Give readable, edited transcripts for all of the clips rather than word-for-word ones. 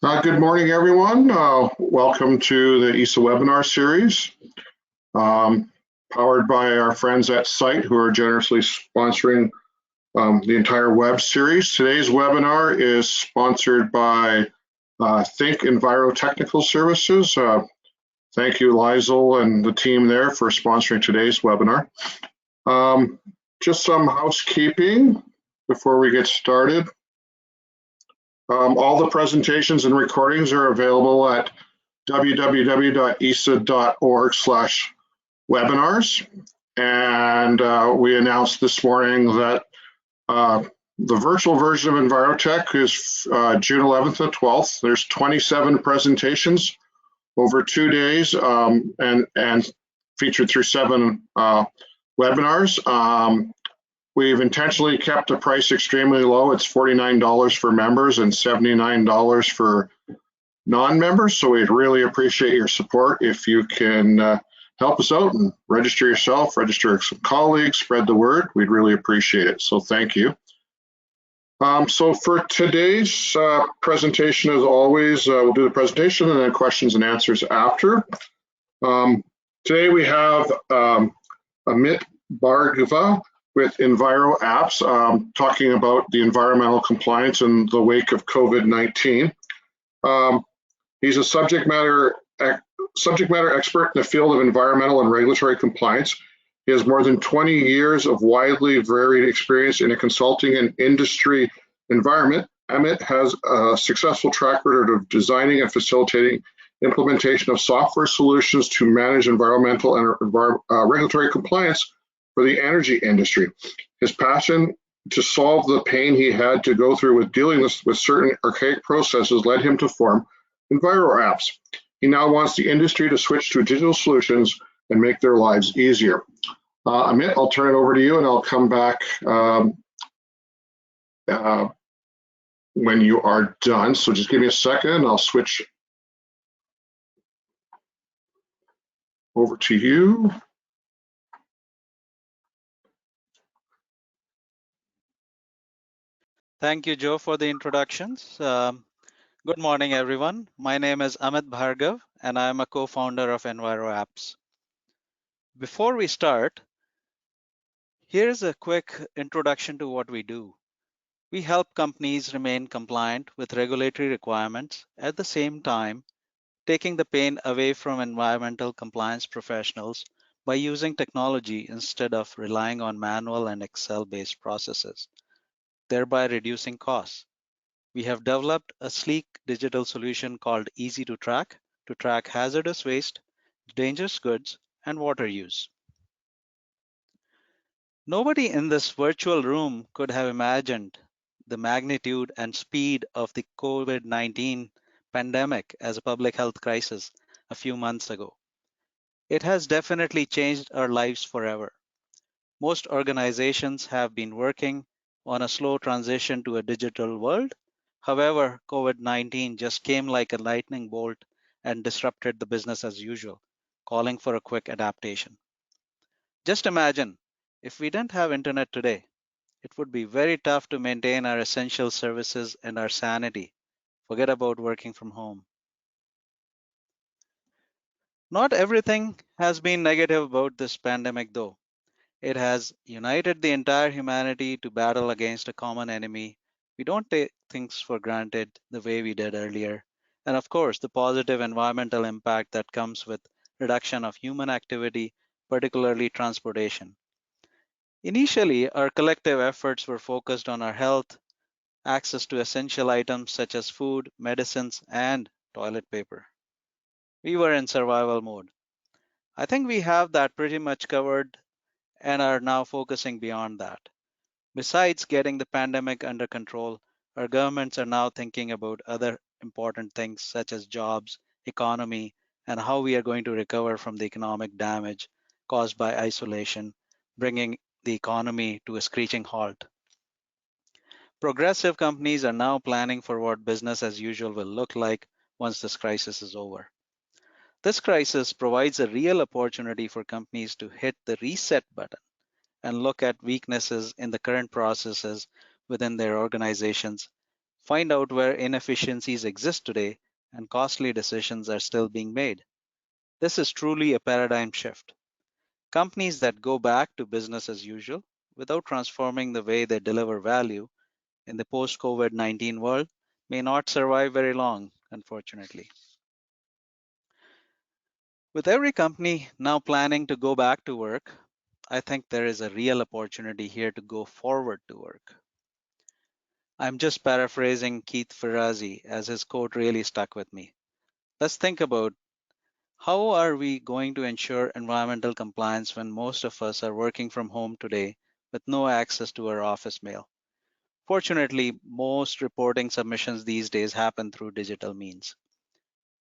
Good morning, everyone. Welcome to the ESA webinar series, um, powered by our friends at Site who are generously sponsoring the entire web series. Today's webinar is sponsored by Think Enviro Technical Services. Thank you, Lizel and the team there for sponsoring today's webinar. Just some housekeeping before we get started. All the presentations and recordings are available at www.esa.org/webinars. And we announced this morning that the virtual version of Envirotech is June 11th and 12th. There's 27 presentations over 2 days and featured through 7 webinars. We've intentionally kept the price extremely low. It's $49 for members and $79 for non-members, so we'd really appreciate your support. If you can help us out and register yourself, register some colleagues, spread the word, we'd really appreciate it. So thank you. So for today's presentation, as always, we'll do the presentation and then questions and answers after. Today we have Amit Bhargava with Enviro Apps talking about the environmental compliance in the wake of COVID-19. He's a subject matter expert in the field of environmental and regulatory compliance. He has more than 20 years of widely varied experience in a consulting and industry environment. Amit has a successful track record of designing and facilitating implementation of software solutions to manage environmental and regulatory compliance for the energy industry. His passion to solve the pain he had to go through with dealing with certain archaic processes led him to form Enviro Apps. He now wants the industry to switch to digital solutions and make their lives easier. Amit, I'll turn it over to you and I'll come back when you are done. So just give me a second. I'll switch over to you. Thank you, Joe, for the introductions. Good morning, everyone. My name is Amit Bhargav, and I am a co-founder of Enviro Apps. Before we start, here's a quick introduction to what we do. We help companies remain compliant with regulatory requirements at the same time, taking the pain away from environmental compliance professionals by using technology instead of relying on manual and Excel-based processes, thereby reducing costs. We have developed a sleek digital solution called Easy to track hazardous waste, dangerous goods, and water use. Nobody in this virtual room could have imagined the magnitude and speed of the COVID-19 pandemic as a public health crisis a few months ago. It has definitely changed our lives forever. Most organizations have been working on a slow transition to a digital world. However, COVID-19 just came like a lightning bolt and disrupted the business as usual, calling for a quick adaptation. Just imagine, if we didn't have internet today, it would be very tough to maintain our essential services and our sanity. Forget about working from home. Not everything has been negative about this pandemic, though. It has united the entire humanity to battle against a common enemy. We don't take things for granted the way we did earlier. And of course, the positive environmental impact that comes with reduction of human activity, particularly transportation. Initially, our collective efforts were focused on our health, access to essential items such as food, medicines, and toilet paper. We were in survival mode. I think we have that pretty much covered and are now focusing beyond that. Besides getting the pandemic under control, our governments are now thinking about other important things such as jobs, economy, and how we are going to recover from the economic damage caused by isolation, bringing the economy to a screeching halt. Progressive companies are now planning for what business as usual will look like once this crisis is over. This crisis provides a real opportunity for companies to hit the reset button and look at weaknesses in the current processes within their organizations, find out where inefficiencies exist today and costly decisions are still being made. This is truly a paradigm shift. Companies that go back to business as usual without transforming the way they deliver value in the post COVID 19 world may not survive very long, unfortunately. With every company now planning to go back to work, I think there is a real opportunity here to go forward to work. I'm just paraphrasing Keith Ferrazzi as his quote really stuck with me. Let's think about how are we going to ensure environmental compliance when most of us are working from home today with no access to our office mail? Fortunately, most reporting submissions these days happen through digital means.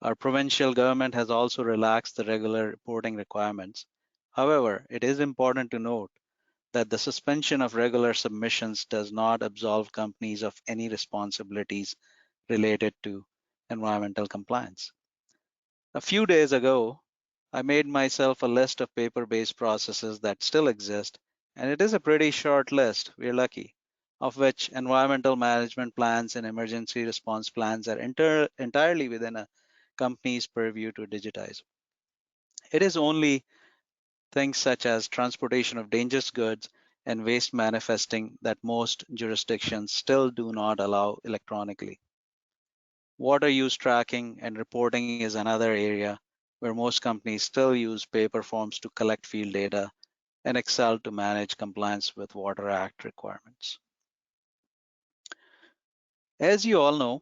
Our provincial government has also relaxed the regular reporting requirements. However, it is important to note that the suspension of regular submissions does not absolve companies of any responsibilities related to environmental compliance. A few days ago, I made myself a list of paper-based processes that still exist, and it is a pretty short list, we're lucky, of which environmental management plans and emergency response plans are entirely within a company's purview to digitize. It is only things such as transportation of dangerous goods and waste manifesting that most jurisdictions still do not allow electronically. Water use tracking and reporting is another area where most companies still use paper forms to collect field data and Excel to manage compliance with Water Act requirements. As you all know,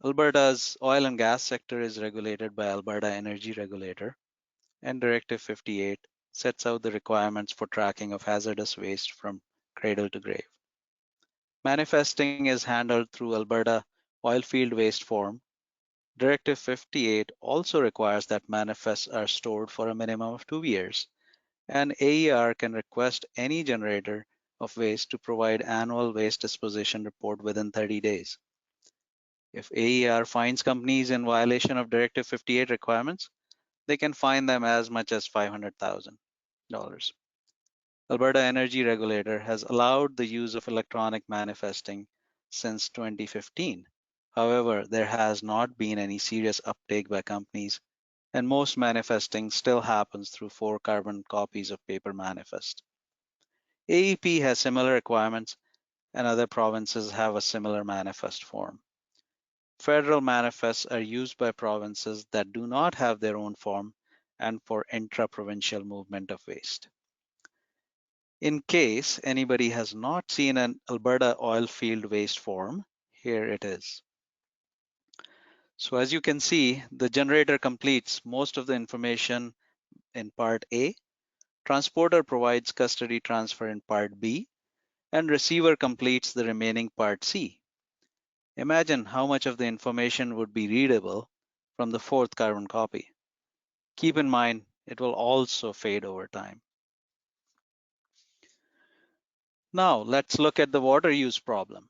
Alberta's oil and gas sector is regulated by Alberta Energy Regulator, and Directive 58 sets out the requirements for tracking of hazardous waste from cradle to grave. Manifesting is handled through Alberta Oilfield Waste Form. Directive 58 also requires that manifests are stored for a minimum of 2 years, and AER can request any generator of waste to provide annual waste disposition report within 30 days. If AER finds companies in violation of Directive 58 requirements, they can fine them as much as $500,000. Alberta Energy Regulator has allowed the use of electronic manifesting since 2015. However, there has not been any serious uptake by companies, and most manifesting still happens through 4 carbon copies of paper manifest. AEP has similar requirements, and other provinces have a similar manifest form. Federal manifests are used by provinces that do not have their own form and for intra-provincial movement of waste. In case anybody has not seen an Alberta oil field waste form, here it is. So as you can see, the generator completes most of the information in part A, transporter provides custody transfer in part B, and receiver completes the remaining part C. Imagine how much of the information would be readable from the 4th carbon copy. Keep in mind, it will also fade over time. Now let's look at the water use problem.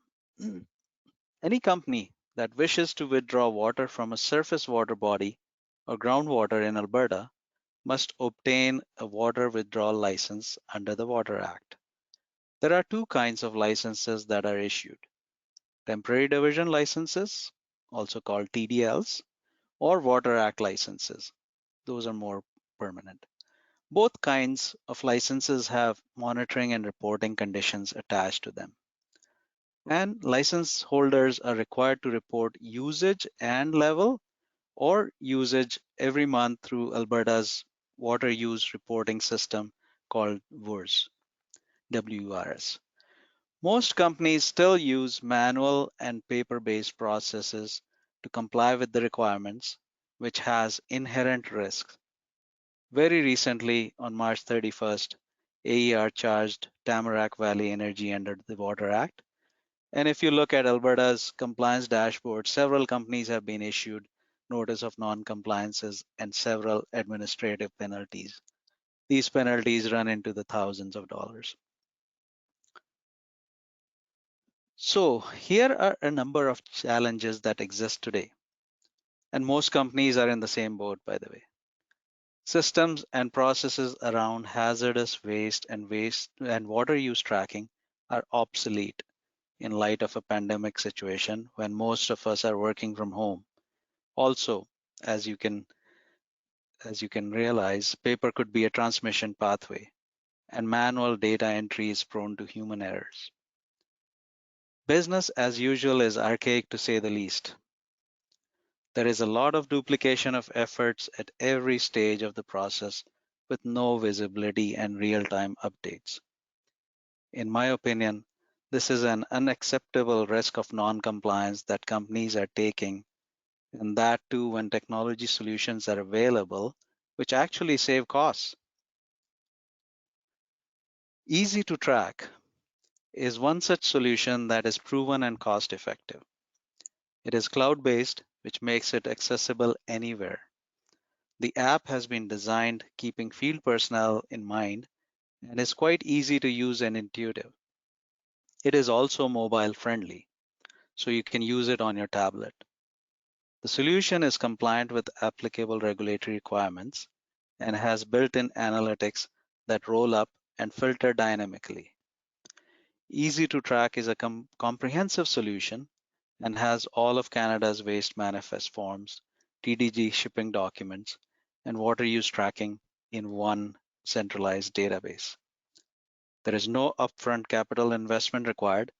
Any company that wishes to withdraw water from a surface water body or groundwater in Alberta must obtain a water withdrawal license under the Water Act. There are 2 kinds of licenses that are issued: temporary diversion licenses, also called TDLs, or Water Act licenses. Those are more permanent. Both kinds of licenses have monitoring and reporting conditions attached to them. And license holders are required to report usage and level or usage every month through Alberta's water use reporting system called WURS, WURS. Most companies still use manual and paper-based processes to comply with the requirements, which has inherent risks. Very recently, on March 31st, AER charged Tamarack Valley Energy under the Water Act. And if you look at Alberta's compliance dashboard, several companies have been issued notice of non-compliances and several administrative penalties. These penalties run into the thousands of dollars. So here are a number of challenges that exist today. And most companies are in the same boat, by the way. Systems and processes around hazardous waste and water use tracking are obsolete in light of a pandemic situation when most of us are working from home. Also, as you can realize, paper could be a transmission pathway, and manual data entry is prone to human errors. Business as usual is archaic to say the least. There is a lot of duplication of efforts at every stage of the process with no visibility and real-time updates. In my opinion, this is an unacceptable risk of non-compliance that companies are taking, and that too when technology solutions are available, which actually save costs. Easy to track is one such solution that is proven and cost-effective. It is cloud-based, which makes it accessible anywhere. The app has been designed keeping field personnel in mind and is quite easy to use and intuitive. It is also mobile friendly, so you can use it on your tablet. The solution is compliant with applicable regulatory requirements and has built-in analytics that roll up and filter dynamically. Easy to track is a comprehensive solution and has all of Canada's waste manifest forms, TDG shipping documents, and water use tracking in one centralized database. There is no upfront capital investment required,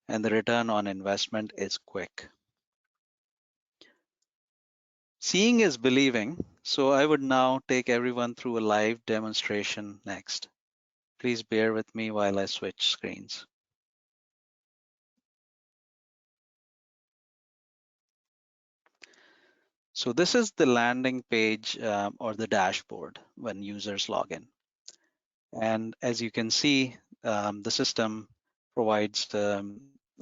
and the return on investment is quick. Seeing is believing, so I would now take everyone through a live demonstration next. Please bear with me while I switch screens. So this is the landing page or the dashboard when users log in. And as you can see, the system provides a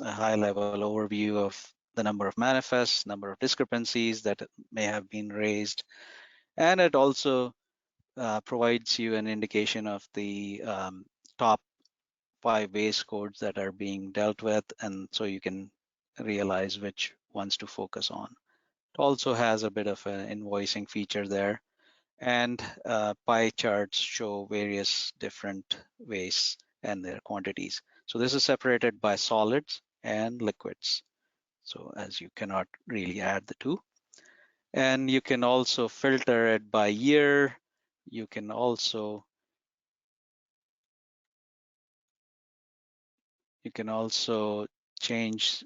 high-level overview of the number of manifests, number of discrepancies that may have been raised, and it also provides you an indication of the top 5 waste codes that are being dealt with, and so you can realize which ones to focus on. It also has a bit of an invoicing feature there, and pie charts show various different wastes and their quantities. So this is separated by solids and liquids. So as you cannot really add the two. And you can also filter it by year. You can also change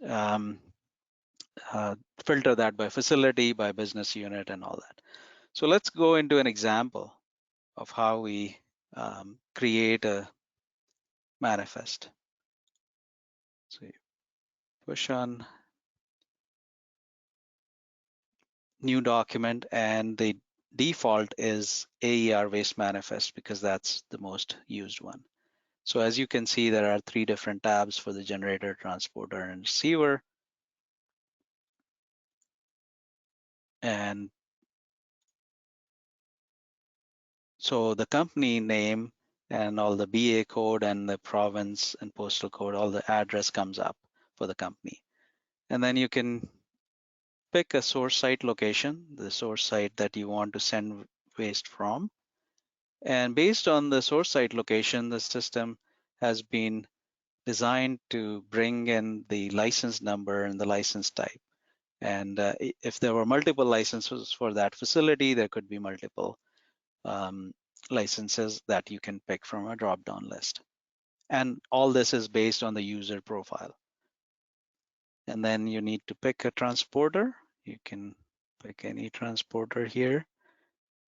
filter that by facility, by business unit, and all that. So let's go into an example of how we create a manifest. So you push on new document, and the default is AER waste manifest because that's the most used one. So as you can see, there are 3 different tabs for the generator, transporter, and receiver. And so the company name and all the BA code and the province and postal code, all the address comes up for the company. And then you can pick a source site location, the source site that you want to send waste from. And based on the source site location, the system has been designed to bring in the license number and the license type. And if there were multiple licenses for that facility, there could be multiple licenses that you can pick from a drop-down list. And all this is based on the user profile. And then you need to pick a transporter. You can pick any transporter here.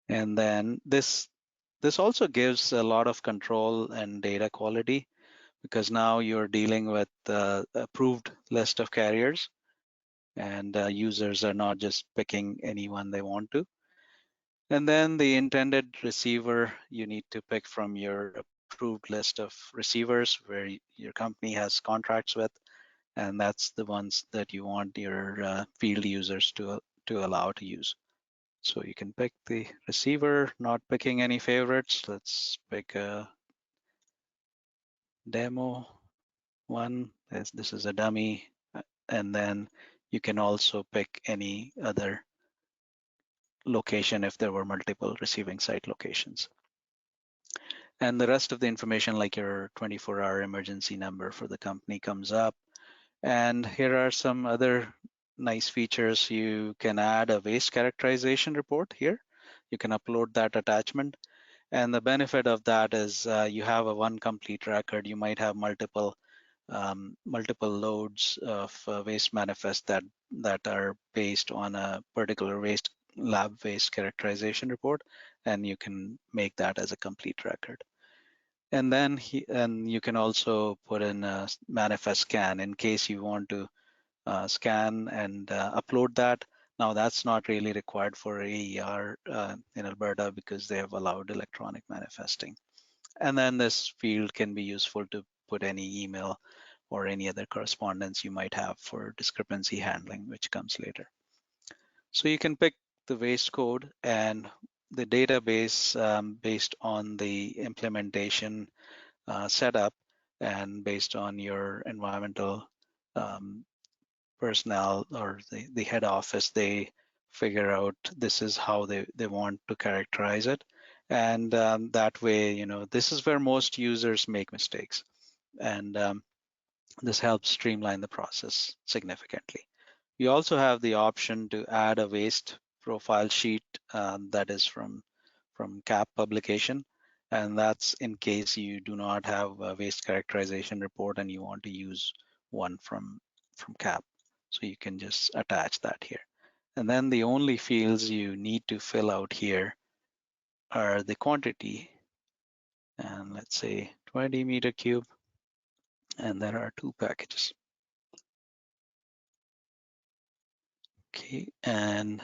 And then this also gives a lot of control and data quality, because now you're dealing with the approved list of carriers, and users are not just picking anyone they want to. And then the intended receiver, you need to pick from your approved list of receivers where your company has contracts with, and that's the ones that you want your field users to allow to use. So you can pick the receiver, not picking any favorites. Let's pick a demo one. This is a dummy. And then you can also pick any other location if there were multiple receiving site locations. And the rest of the information, like your 24-hour emergency number for the company, comes up. And here are some other nice features. You can add a waste characterization report here. You can upload that attachment. And the benefit of that is you have a one complete record. You might have multiple loads of waste manifest that are based on a particular lab waste characterization report, and you can make that as a complete record. And then and you can also put in a manifest scan in case you want to scan and upload that. Now that's not really required for AER in Alberta because they have allowed electronic manifesting. And then this field can be useful to put any email or any other correspondence you might have for discrepancy handling, which comes later. So you can pick the waste code and the database based on the implementation setup and based on your environmental personnel or the head office, they figure out this is how they want to characterize it. And that way, this is where most users make mistakes. And this helps streamline the process significantly. You also have the option to add a waste profile sheet that is from CAP publication. And that's in case you do not have a waste characterization report and you want to use one from CAP. So you can just attach that here. And then the only fields you need to fill out here are the quantity. And let's say 20 meter cube. And there are 2 packages. Okay, and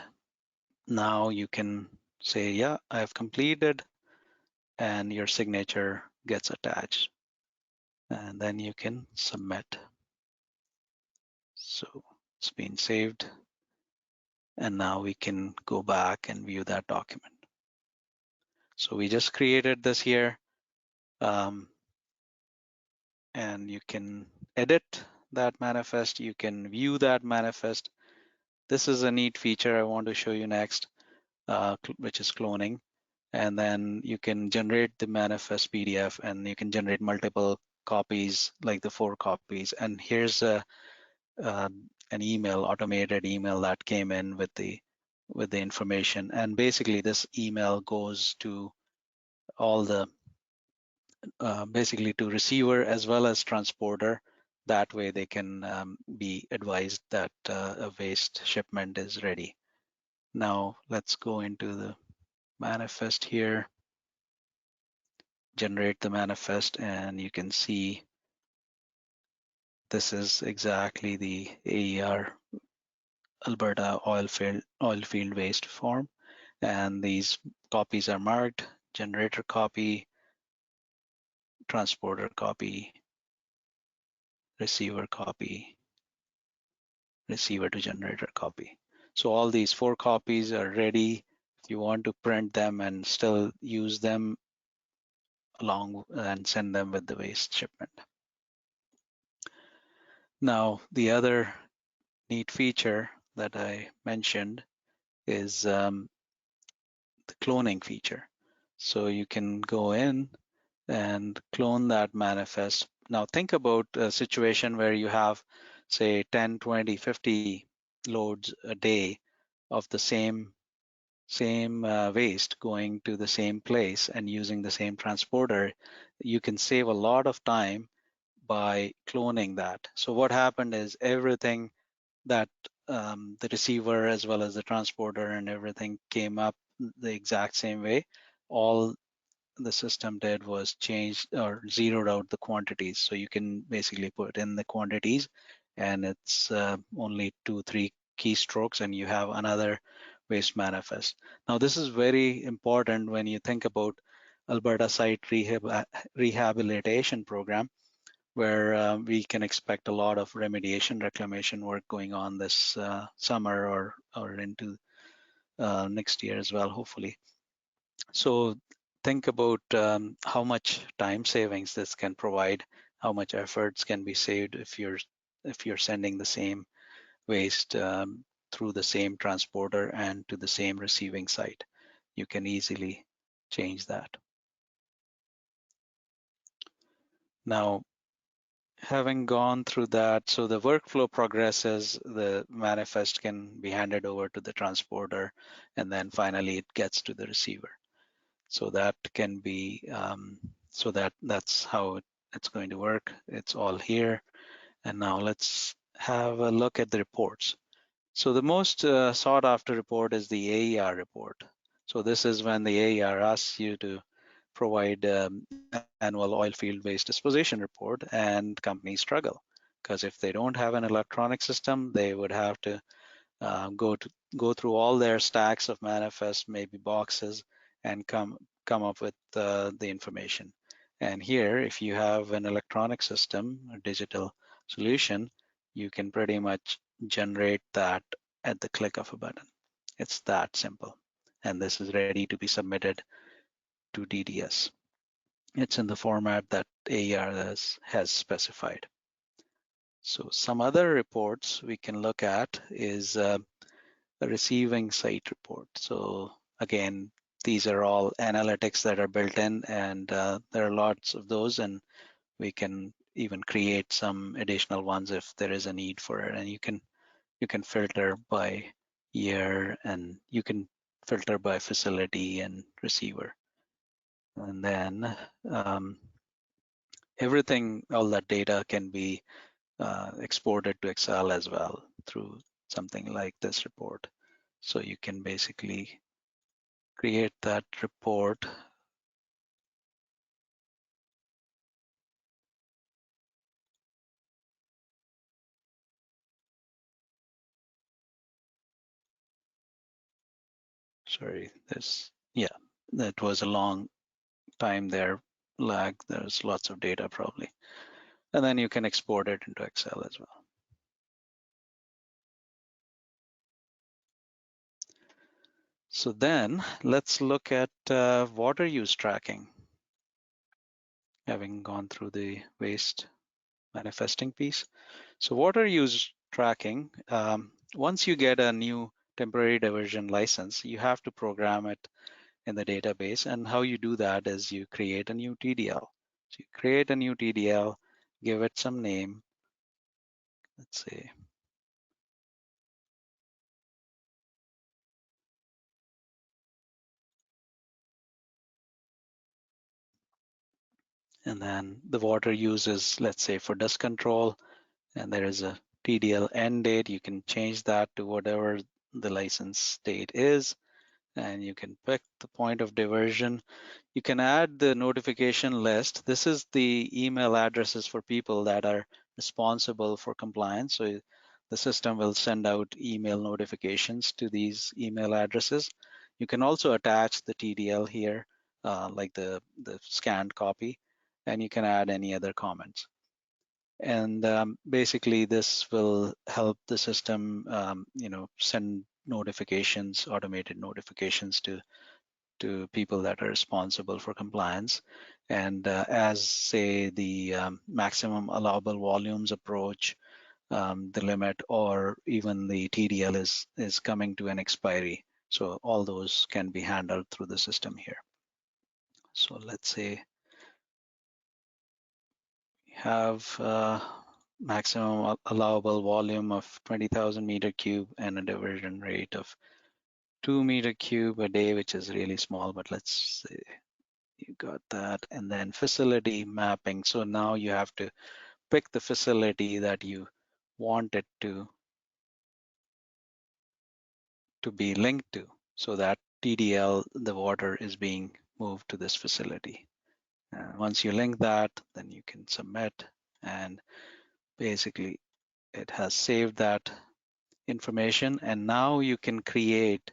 now you can say, yeah, I've completed, and your signature gets attached. And then you can submit. So it's been saved. And now we can go back and view that document. So we just created this here. And you can edit that manifest. You can view that manifest. This is a neat feature I want to show you next, which is cloning. And then you can generate the manifest PDF, and you can generate multiple copies, like the 4 copies. And here's an email, automated email that came in with the information. And basically this email goes to all the basically to receiver as well as transporter. That way they can be advised that a waste shipment is ready. Now let's go into the manifest here, generate the manifest, and you can see this is exactly the AER Alberta oil field waste form. And these copies are marked: generator copy, transporter copy, receiver copy, receiver to generator copy. So all these 4 copies are ready. If you want to print them and still use them along and send them with the waste shipment. Now, the other neat feature that I mentioned is the cloning feature. So you can go in and clone that manifest. Now think about a situation where you have, say, 10, 20, 50 loads a day of the same waste going to the same place and using the same transporter. You can save a lot of time by cloning that. So what happened is everything that the receiver as well as the transporter and everything came up the exact same way. All the system did was change or zeroed out the quantities. So you can basically put in the quantities, and it's only 2-3 keystrokes, and you have another waste manifest. Now this is very important when you think about Alberta site rehabilitation program, where we can expect a lot of remediation reclamation work going on this summer or into next year as well, hopefully. So think about how much time savings this can provide, how much efforts can be saved if you're sending the same waste through the same transporter and to the same receiving site. You can easily change that. Now, having gone through that, so the workflow progresses, the manifest can be handed over to the transporter, and then finally it gets to the receiver. So that can be, that's how it's going to work. It's all here. And now let's have a look at the reports. So the most sought after report is the AER report. So this is when the AER asks you to provide annual oil field waste disposition report, and companies struggle because if they don't have an electronic system, they would have to go through all their stacks of manifest, maybe boxes, and come up with the information. And here, if you have an electronic system, a digital solution, you can pretty much generate that at the click of a button. It's that simple. And this is ready to be submitted to DDS. It's in the format that AER has specified. So some other reports we can look at is a receiving site report. So again, these are all analytics that are built in, and there are lots of those, and we can even create some additional ones if there is a need for it. And you can filter by year, and you can filter by facility and receiver. And then everything, all that data can be exported to Excel as well through something like this report. So you can basically create that report. Sorry, that was a long time there, lag. There's lots of data probably. And then you can export it into Excel as well. So then let's look at water use tracking. Having gone through the waste manifesting piece. So water use tracking, once you get a new temporary diversion license, you have to program it in the database. And how you do that is you create a new TDL. So you create a new TDL, give it some name. Let's say and then the water use is, let's say, for dust control, and there is a TDL end date. You can change that to whatever the license date is, and you can pick the point of diversion. You can add the notification list. This is the email addresses for people that are responsible for compliance. So the system will send out email notifications to these email addresses. You can also attach the TDL here, like the scanned copy, and you can add any other comments. And basically, this will help the system, send notifications, automated notifications to people that are responsible for compliance. And as, say, the maximum allowable volumes approach the limit, or even the TDL is coming to an expiry. So all those can be handled through the system here. So let's say we have maximum allowable volume of 20,000 meter cube and a diversion rate of 2 meter cube a day, which is really small, but let's say you got that. And then facility mapping. So now you have to pick the facility that you want it to be linked to. So that TDL, the water is being moved to this facility. Once you link that, then you can submit, and basically it has saved that information. And now you can create,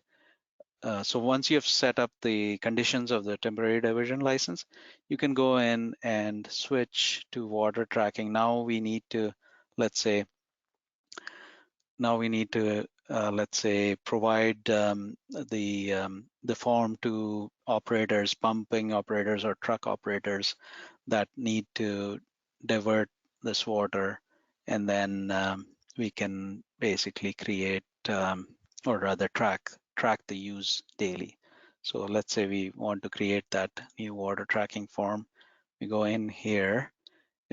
so once you have set up the conditions of the temporary diversion license, you can go in and switch to water tracking. Now we need to, let's say, let's say, provide the form to operators, pumping operators or truck operators that need to divert this water, and then we can basically create, or rather track the use daily. So let's say we want to create that new water tracking form. We go in here,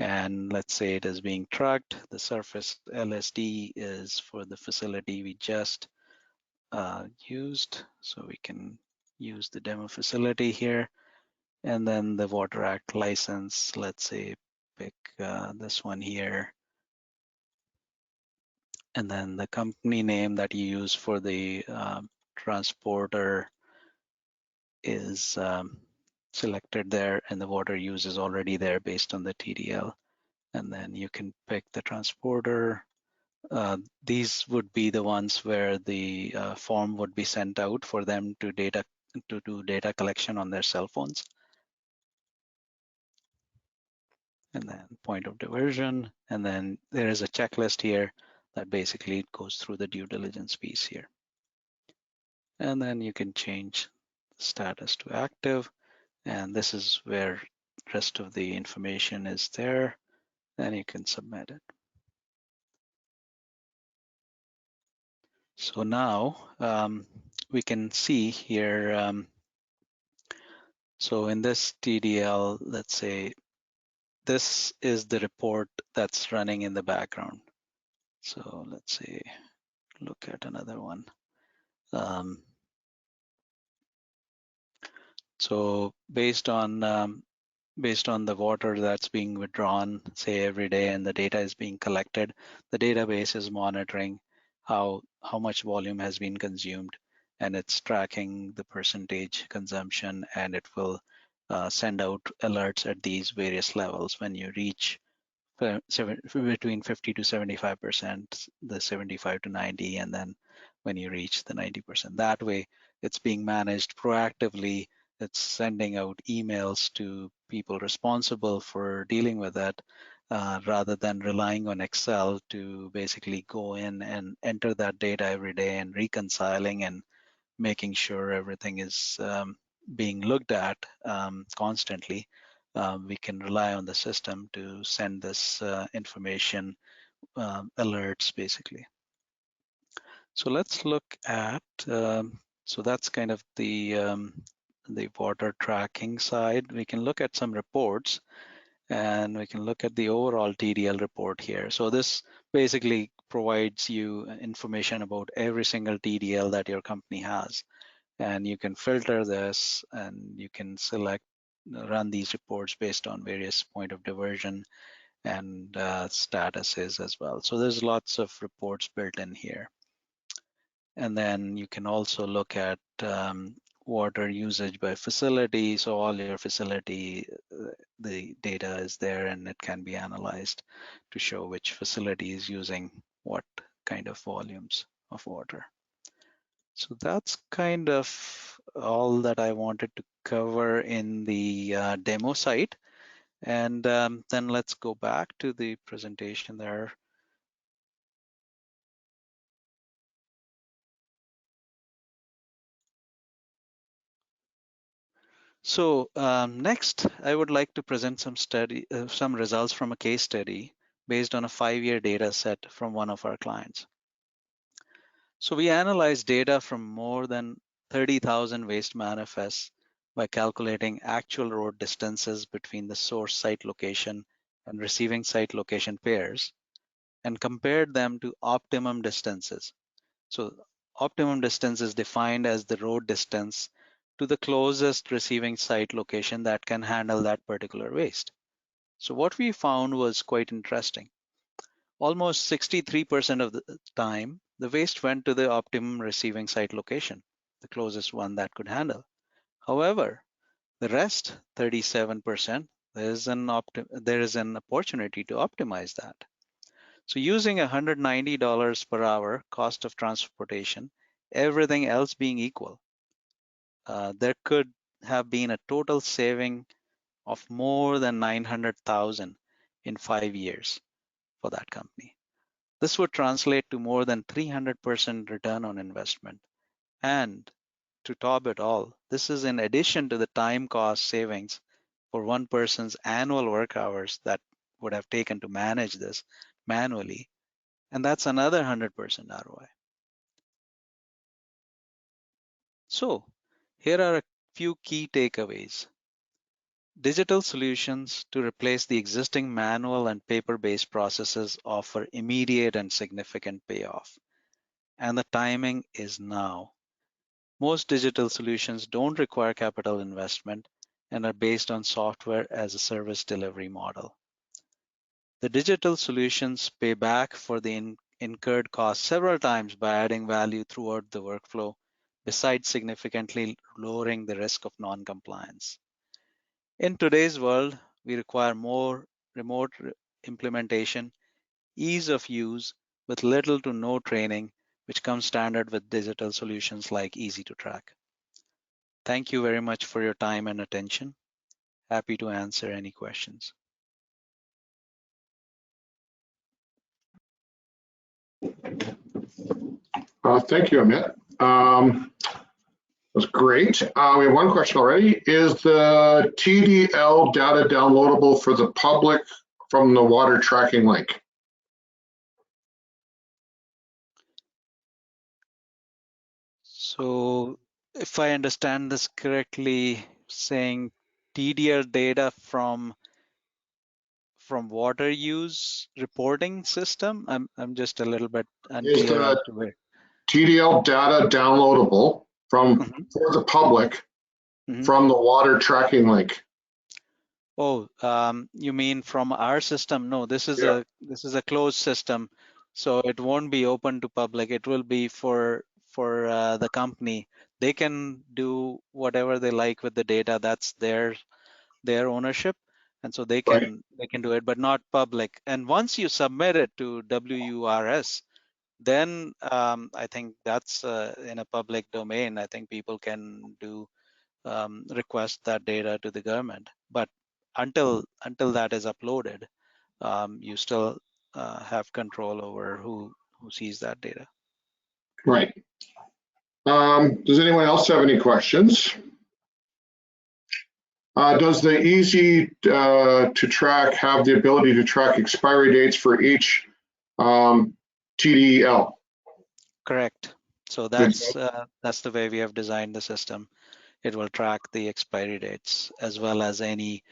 And let's say it is being trucked. The surface LSD is for the facility we just used. So we can use the demo facility here. And then the Water Act license, let's say pick this one here. And then the company name that you use for the transporter is selected there, and the water use is already there based on the TDL. And then you can pick the transporter. These would be the ones where the form would be sent out for them to do data collection on their cell phones. And then point of diversion. And then there is a checklist here that basically goes through the due diligence piece here. And then you can change the status to active. And this is where the rest of the information is there. Then you can submit it. So now we can see here. So in this TDL, let's say this is the report that's running in the background. So let's say, look at another one. So based on the water that's being withdrawn, say every day, and the data is being collected, the database is monitoring how much volume has been consumed, and it's tracking the percentage consumption, and it will send out alerts at these various levels when you reach between 50 to 75%, the 75 to 90, and then when you reach the 90%. That way, it's being managed proactively. It's sending out emails to people responsible for dealing with that, rather than relying on Excel to basically go in and enter that data every day and reconciling and making sure everything is being looked at constantly. We can rely on the system to send this information alerts, basically. So let's look at, so that's kind of the water tracking side. We can look at some reports, and we can look at the overall TDL report here. So this basically provides you information about every single TDL that your company has. And you can filter this, and you can select, run these reports based on various point of diversion and statuses as well. So there's lots of reports built in here. And then you can also look at water usage by facility. So all your facility, the data is there, and it can be analyzed to show which facility is using what kind of volumes of water. So that's kind of all that I wanted to cover in the demo site. And then let's go back to the presentation there. So next, I would like to present some results from a case study based on a 5-year data set from one of our clients. So we analyzed data from more than 30,000 waste manifests by calculating actual road distances between the source site location and receiving site location pairs, and compared them to optimum distances. So optimum distance is defined as the road distance to the closest receiving site location that can handle that particular waste. So what we found was quite interesting. Almost 63% of the time, the waste went to the optimum receiving site location, the closest one that could handle. However, the rest, 37%, there is an opportunity to optimize that. So using $190 per hour cost of transportation, everything else being equal, there could have been a total saving of more than 900,000 in 5 years for that company. This would translate to more than 300% return on investment. And to top it all, this is in addition to the time cost savings for one person's annual work hours that would have taken to manage this manually. And that's another 100% ROI. So here are a few key takeaways. Digital solutions to replace the existing manual and paper-based processes offer immediate and significant payoff, and the timing is now. Most digital solutions don't require capital investment and are based on software as a service delivery model. The digital solutions pay back for the incurred costs several times by adding value throughout the workflow, besides significantly lowering the risk of non-compliance. In today's world, we require more remote implementation, ease of use with little to no training, which comes standard with digital solutions like Easy2Track. Thank you very much for your time and attention. Happy to answer any questions. Thank you, Amit. That's great. We have one question already. Is the TDL data downloadable for the public from the water tracking link? So if I understand this correctly, saying TDL data from water use reporting system, I'm just a little bit Is unclear as the to where. TDL data downloadable for the public from the water tracking link? Oh, you mean from our system? No, this is a closed system, so it won't be open to public. It will be for the company. They can do whatever they like with the data. That's their ownership, and so they can do it, but not public. And once you submit it to WURS, then I think that's in a public domain. I think people can do request that data to the government, but until that is uploaded, you still have control over who sees that data. Right. Does anyone else have any questions? Does the Easy2Track have the ability to track expiry dates for each TDL? Correct. So that's the way we have designed the system. It will track the expiry dates as well as any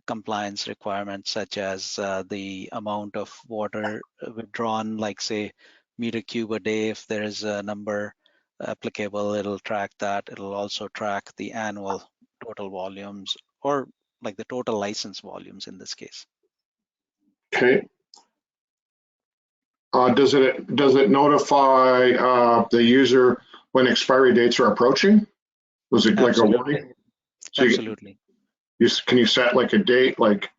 compliance requirements, such as the amount of water withdrawn, like say meter cube a day. If there is a number applicable, it'll track that. It'll also track the annual total volumes, or like the total license volumes in this case. Okay. Does it notify the user when expiry dates are approaching? Was it like a warning? So Absolutely. Can you set like a date, like?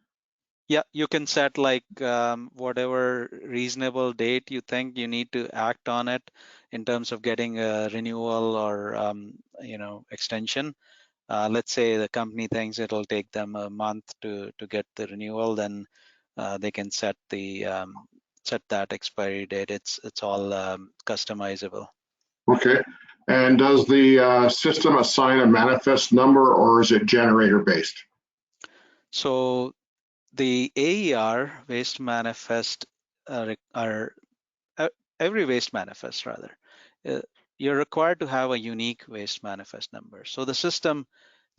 Yeah, you can set like whatever reasonable date you think you need to act on it in terms of getting a renewal or extension. Let's say the company thinks it'll take them a month to get the renewal, then they can set that expiry date. It's all customizable. Okay. And does the system assign a manifest number, or is it generator based? So the AER waste manifest every waste manifest rather, you're required to have a unique waste manifest number. So the system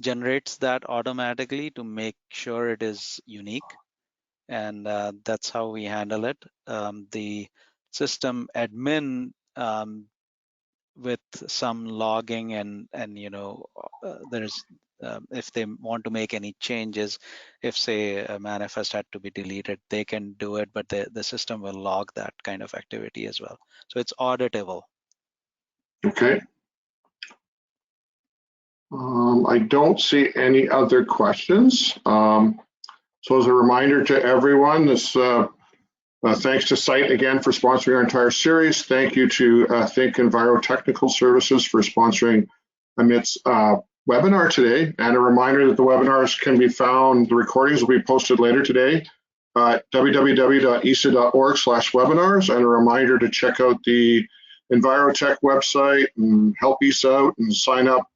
generates that automatically to make sure it is unique, and that's how we handle it. The system admin, with some logging and there's if they want to make any changes, if say a manifest had to be deleted, they can do it, but the system will log that kind of activity as well. So it's auditable. Okay. I don't see any other questions. So as a reminder to everyone, this thanks to Site again for sponsoring our entire series. Thank you to Think Enviro Technical Services for sponsoring Amit's webinar today. And a reminder that the webinars can be found, the recordings will be posted later today at www.esa.org/webinars. And a reminder to check out the EnviroTech website and help ESA out and sign up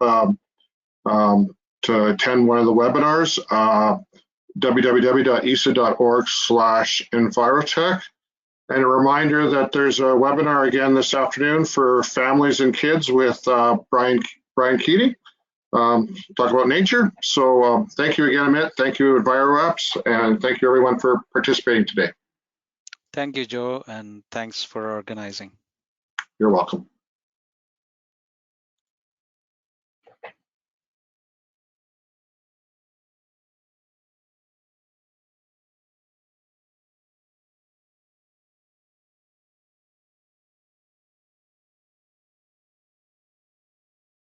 to attend one of the webinars. www.esa.org/EnviroTech. And a reminder that there's a webinar again this afternoon for families and kids with Brian Keating. talk about nature. So thank you again, Amit. Thank you, EnviroApps, and thank you everyone for participating today. Thank you, Joe, and thanks for organizing. You're welcome.